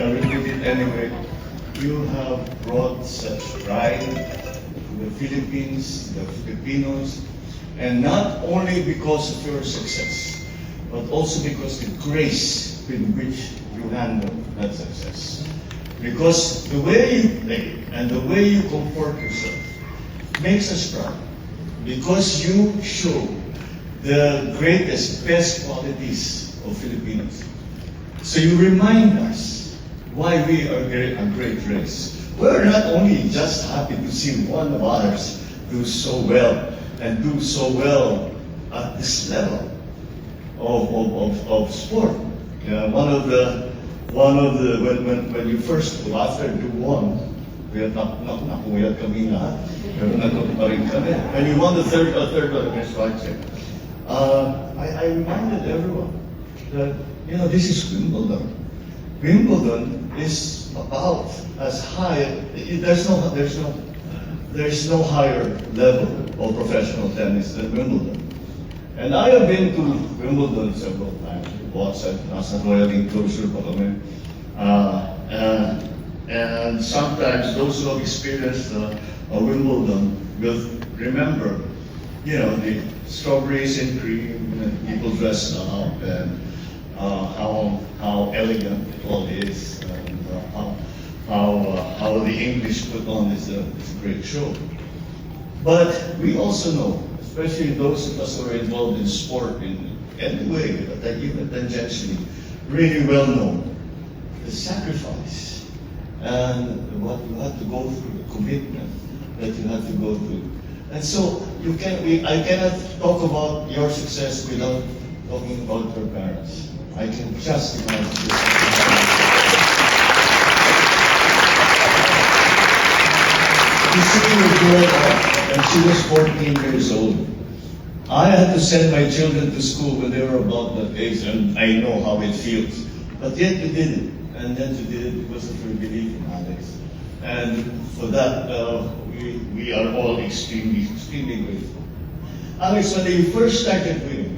I repeat it anyway. You have brought such pride to the Philippines, the Filipinos, and not only because of your success, but also because the grace with which you handle that success. Because the way you play and the way you comport yourself makes us proud. Because you show the greatest, best qualities of Filipinos. So you remind us why we are a great race. We're not only just happy to see one of others do so well and do so well at this level of sport. When you first, after do one, nakuyat kami lahat. Pero natuto pa rin kami. When you won the third one against Rochester, I reminded everyone that, this is Wimbledon. Wimbledon is about as high, there's no higher level of professional tennis than Wimbledon. And I have been to Wimbledon several times. Nasa Royal Enclosure pa kami. And sometimes those who have experienced Wimbledon will remember, the strawberries and cream, and people dressed up, and how elegant it all is, and how the English put on this great show. But we also know, especially those of us who are involved in sport in any way, even tangentially, really well know the sacrifice and what you had to go through, the commitment that you had to go through. And so I cannot talk about your success without talking about your parents. I can just imagine this. You see your girl and she was 14 years old. I had to send my children to school when they were about that age, and I know how it feels. But yet you did it, and then you did it because of your belief in Alex. And for that, we are all extremely, extremely grateful. Alex, when you first started winning,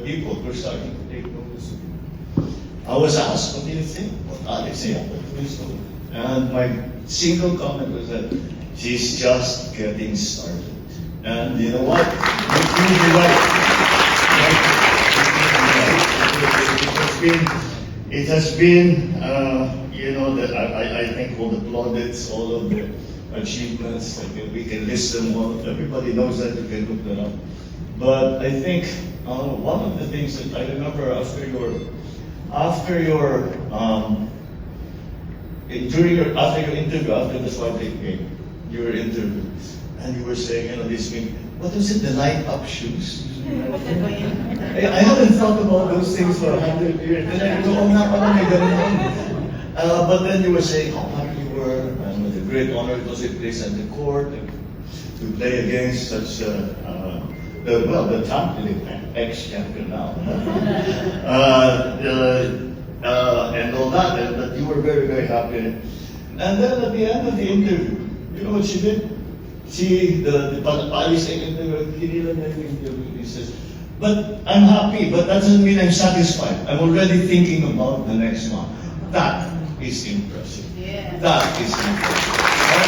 people were starting to take notice of you. I was asked, what do you think? What Alex said, and my single comment was that she's just getting started. And you know what? You're right. It has been, I think all the plaudits, all of the achievements, we can list them all. Everybody knows that, you can look that up. But I think one of the things that I remember after your interview, after the Swansea game, your interview, and you were saying, what was it, the light up shoes? I haven't thought about those things for 100 years. Then I go, but then you were saying how happy you were, and with a great honor it was a place at the court to play against such the champion, ex-champion now, and all that, and that you were very, very happy. And then at the end of the interview, you know what she did? The Paris interview, he says, but I'm happy, but that doesn't mean I'm satisfied. I'm already thinking about the next one. That is impressive. Yeah. That is impressive. That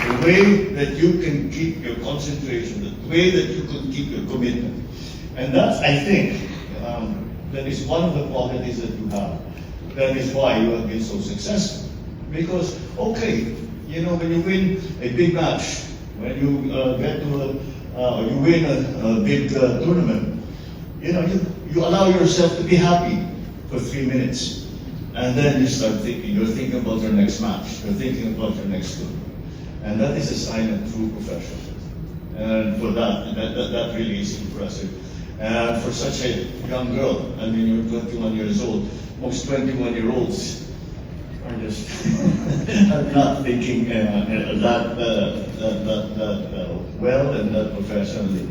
is the way that you can keep your concentration, the way that you can keep your commitment. And that's, I think, that is one of the qualities that you have. That is why you have been so successful. Because, when you win a big match, when you get to you win a big tournament, you allow yourself to be happy for 3 minutes. And then you start thinking, you're thinking about your next match, you're thinking about your next tournament. And that is a sign of true professionalism. And for that really is impressive. And for such a young girl, you're 21 years old, most 21-year-olds are just are not thinking that well and that professionally.